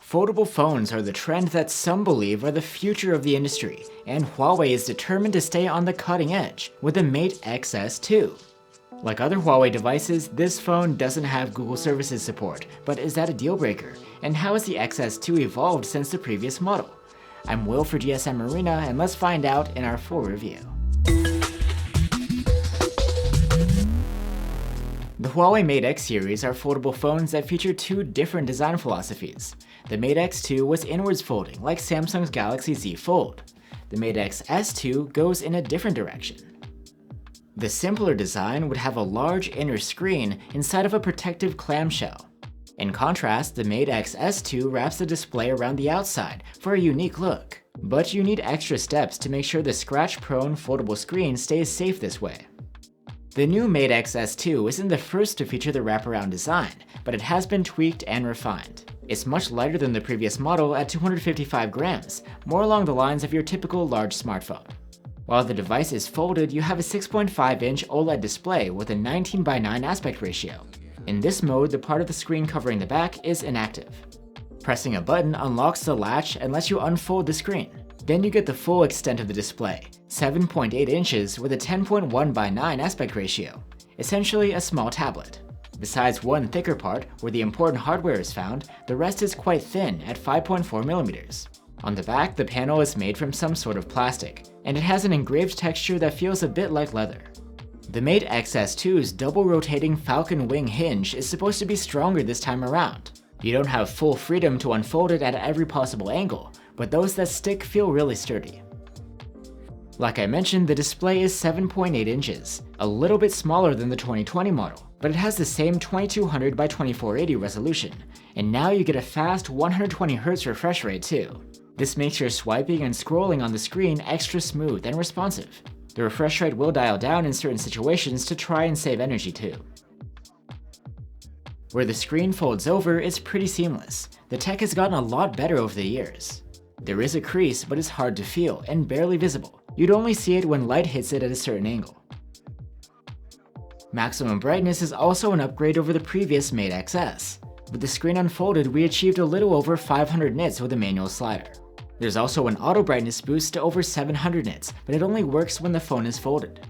Foldable phones are the trend that some believe are the future of the industry, and Huawei is determined to stay on the cutting edge with the Mate Xs 2. Like other Huawei devices, this phone doesn't have Google Services support, but is that a deal breaker? And how has the XS2 evolved since the previous model? I'm Will for GSM Arena, and let's find out in our full review. The Huawei Mate X series are foldable phones that feature two different design philosophies. The Mate X2 was inwards folding, like Samsung's Galaxy Z Fold. The Mate X S2 goes in a different direction. The simpler design would have a large inner screen inside of a protective clamshell. In contrast, the Mate X S2 wraps the display around the outside for a unique look. But you need extra steps to make sure the scratch-prone foldable screen stays safe this way. The new Mate X S2 isn't the first to feature the wraparound design, but it has been tweaked and refined. It's much lighter than the previous model at 255 grams, more along the lines of your typical large smartphone. While the device is folded, you have a 6.5-inch OLED display with a 19:9 aspect ratio. In this mode, the part of the screen covering the back is inactive. Pressing a button unlocks the latch and lets you unfold the screen. Then you get the full extent of the display, 7.8 inches with a 10.1:9 aspect ratio, essentially a small tablet. Besides one thicker part, where the important hardware is found, the rest is quite thin at 5.4 millimeters. On the back, the panel is made from some sort of plastic, and it has an engraved texture that feels a bit like leather. The Mate XS2's double rotating falcon wing hinge is supposed to be stronger this time around. You don't have full freedom to unfold it at every possible angle, but those that stick feel really sturdy. Like I mentioned, the display is 7.8 inches, a little bit smaller than the 2020 model, but it has the same 2200 by 2480 resolution, and now you get a fast 120Hz refresh rate too. This makes your swiping and scrolling on the screen extra smooth and responsive. The refresh rate will dial down in certain situations to try and save energy too. Where the screen folds over, it's pretty seamless. The tech has gotten a lot better over the years. There is a crease, but it's hard to feel and barely visible. You'd only see it when light hits it at a certain angle. Maximum brightness is also an upgrade over the previous Mate XS. With the screen unfolded, we achieved a little over 500 nits with a manual slider. There's also an auto brightness boost to over 700 nits, but it only works when the phone is folded.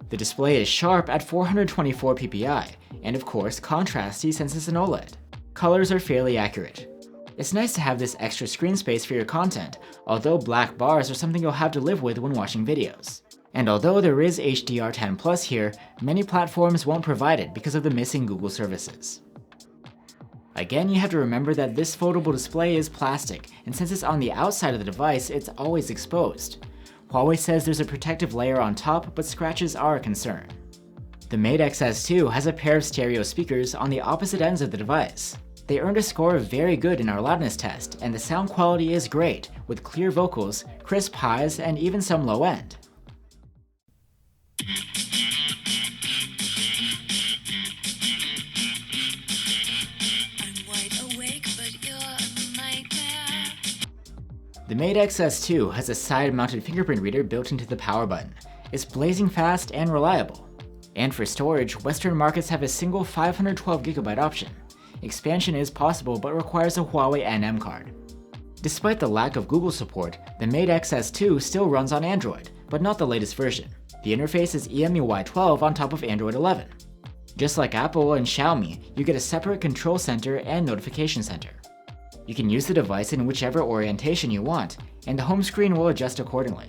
The display is sharp at 424 ppi, and of course contrasty since it's an OLED. Colors are fairly accurate. It's nice to have this extra screen space for your content, although black bars are something you'll have to live with when watching videos. And although there is HDR10 Plus here, many platforms won't provide it because of the missing Google services. Again, you have to remember that this foldable display is plastic, and since it's on the outside of the device, it's always exposed. Huawei says there's a protective layer on top, but scratches are a concern. The Mate XS2 has a pair of stereo speakers on the opposite ends of the device. They earned a score of very good in our loudness test, and the sound quality is great, with clear vocals, crisp highs, and even some low end. The Mate XS2 has a side-mounted fingerprint reader built into the power button. It's blazing fast and reliable. And for storage, Western markets have a single 512GB option. Expansion is possible but requires a Huawei NM card. Despite the lack of Google support, the Mate XS2 still runs on Android, but not the latest version. The interface is EMUI 12 on top of Android 11. Just like Apple and Xiaomi, you get a separate control center and notification center. You can use the device in whichever orientation you want, and the home screen will adjust accordingly.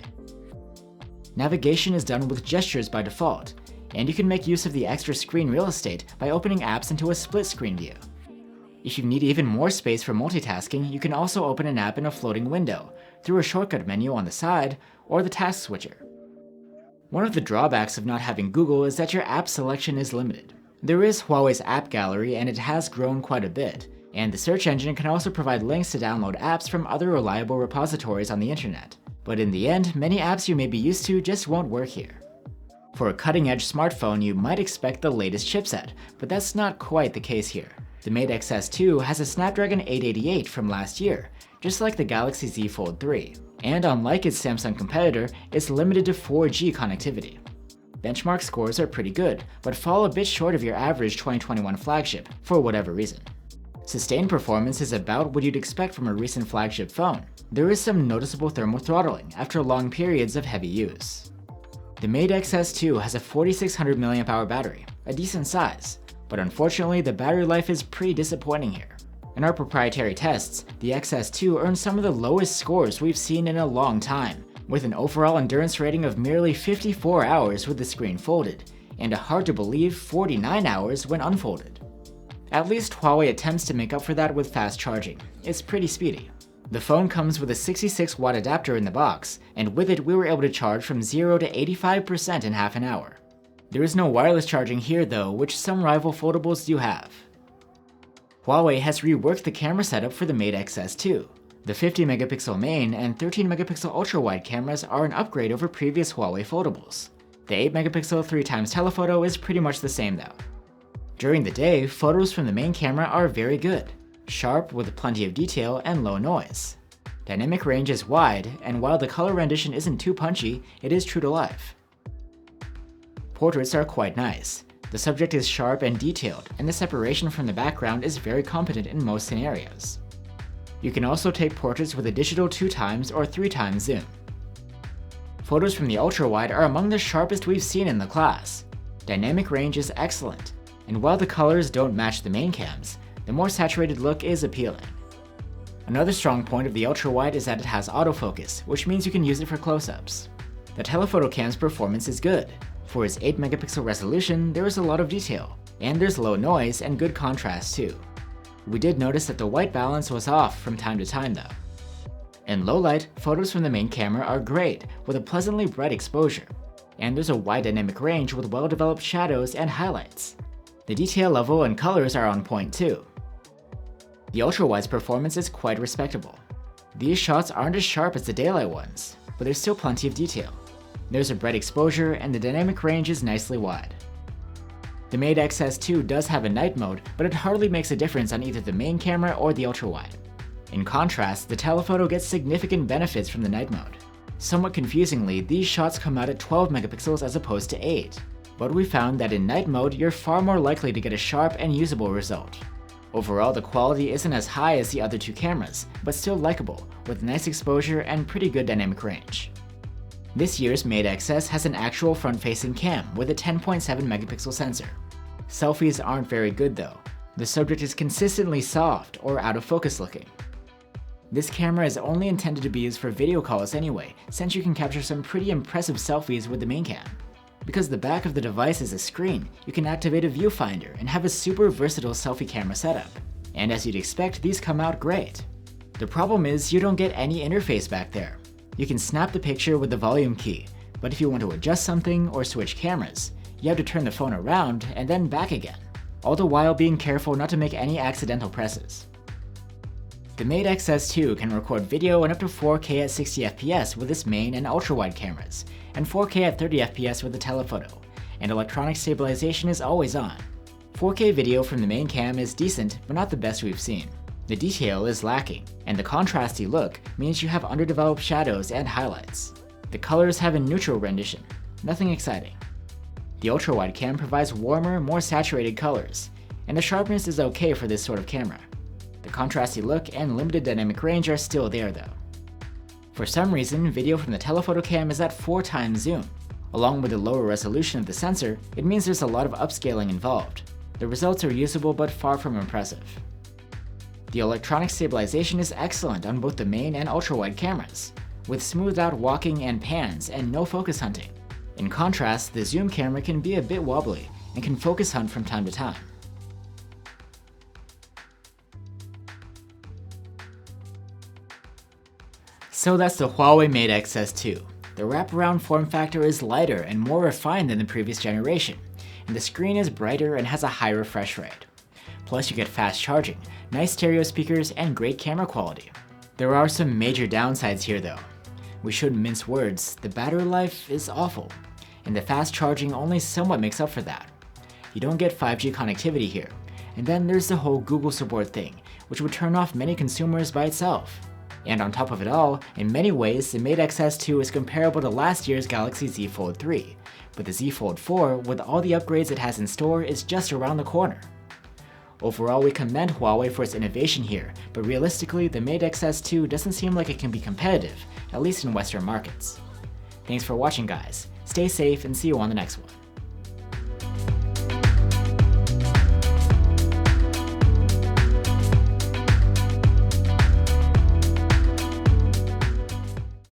Navigation is done with gestures by default, and you can make use of the extra screen real estate by opening apps into a split screen view. If you need even more space for multitasking, you can also open an app in a floating window, through a shortcut menu on the side, or the task switcher. One of the drawbacks of not having Google is that your app selection is limited. There is Huawei's app gallery, and it has grown quite a bit, and the search engine can also provide links to download apps from other reliable repositories on the internet. But in the end, many apps you may be used to just won't work here. For a cutting-edge smartphone, you might expect the latest chipset, but that's not quite the case here. The Mate XS2 has a Snapdragon 888 from last year, just like the Galaxy Z Fold 3. And unlike its Samsung competitor, it's limited to 4G connectivity. Benchmark scores are pretty good, but fall a bit short of your average 2021 flagship, for whatever reason. Sustained performance is about what you'd expect from a recent flagship phone. There is some noticeable thermal throttling after long periods of heavy use. The Mate Xs2 has a 4600 mAh battery, a decent size, but unfortunately the battery life is pretty disappointing here. In our proprietary tests, the Xs2 earned some of the lowest scores we've seen in a long time, with an overall endurance rating of merely 54 hours with the screen folded, and a hard-to-believe 49 hours when unfolded. At least Huawei attempts to make up for that with fast charging. It's pretty speedy. The phone comes with a 66-watt adapter in the box, and with it we were able to charge from 0 to 85% in half an hour. There is no wireless charging here though, which some rival foldables do have. Huawei has reworked the camera setup for the Mate Xs2. The 50-megapixel main and 13-megapixel ultra-wide cameras are an upgrade over previous Huawei foldables. The 8-megapixel 3x telephoto is pretty much the same though. During the day, photos from the main camera are very good, sharp with plenty of detail and low noise. Dynamic range is wide, and while the color rendition isn't too punchy, it is true to life. Portraits are quite nice. The subject is sharp and detailed, and the separation from the background is very competent in most scenarios. You can also take portraits with a digital 2x or 3x zoom. Photos from the ultra-wide are among the sharpest we've seen in the class. Dynamic range is excellent, and while the colors don't match the main cams, the more saturated look is appealing. Another strong point of the ultra-wide is that it has autofocus, which means you can use it for close-ups. The telephoto cam's performance is good. For its 8-megapixel resolution, there is a lot of detail, and there's low noise and good contrast too. We did notice that the white balance was off from time to time though. In low light, photos from the main camera are great, with a pleasantly bright exposure, and there's a wide dynamic range with well-developed shadows and highlights. The detail level and colors are on point too. The ultra-wide's performance is quite respectable. These shots aren't as sharp as the daylight ones, but there's still plenty of detail. There's a bright exposure and the dynamic range is nicely wide. The Mate Xs2 does have a night mode, but it hardly makes a difference on either the main camera or the ultra-wide. In contrast, the telephoto gets significant benefits from the night mode. Somewhat confusingly, these shots come out at 12 megapixels as opposed to 8, but we found that in night mode you're far more likely to get a sharp and usable result. Overall, the quality isn't as high as the other two cameras, but still likable, with nice exposure and pretty good dynamic range. This year's Mate Xs has an actual front-facing cam with a 10.7 megapixel sensor. Selfies aren't very good though. The subject is consistently soft or out of focus looking. This camera is only intended to be used for video calls anyway, since you can capture some pretty impressive selfies with the main cam. Because the back of the device is a screen, you can activate a viewfinder and have a super versatile selfie camera setup. And as you'd expect, these come out great. The problem is you don't get any interface back there. You can snap the picture with the volume key, but if you want to adjust something or switch cameras, you have to turn the phone around and then back again, all the while being careful not to make any accidental presses. The Mate Xs2 can record video in up to 4K at 60 FPS with its main and ultra-wide cameras, and 4K at 30 FPS with the telephoto, and electronic stabilization is always on. 4K video from the main cam is decent, but not the best we've seen. The detail is lacking, and the contrasty look means you have underdeveloped shadows and highlights. The colors have a neutral rendition, nothing exciting. The ultra-wide cam provides warmer, more saturated colors, and the sharpness is okay for this sort of camera. The contrasty look and limited dynamic range are still there though. For some reason, video from the telephoto cam is at 4x zoom. Along with the lower resolution of the sensor, it means there's a lot of upscaling involved. The results are usable but far from impressive. The electronic stabilization is excellent on both the main and ultra-wide cameras, with smoothed out walking and pans and no focus hunting. In contrast, the zoom camera can be a bit wobbly and can focus hunt from time to time. So that's the Huawei Mate Xs2. The wraparound form factor is lighter and more refined than the previous generation, and the screen is brighter and has a high refresh rate. Plus you get fast charging, nice stereo speakers, and great camera quality. There are some major downsides here though. We shouldn't mince words, the battery life is awful, and the fast charging only somewhat makes up for that. You don't get 5G connectivity here, and then there's the whole Google support thing, which would turn off many consumers by itself. And on top of it all, in many ways, the Mate Xs2 is comparable to last year's Galaxy Z Fold 3, but the Z Fold 4, with all the upgrades it has in store, is just around the corner. Overall, we commend Huawei for its innovation here, but realistically, the Mate Xs2 doesn't seem like it can be competitive, at least in Western markets. Thanks for watching, guys. Stay safe and see you on the next one.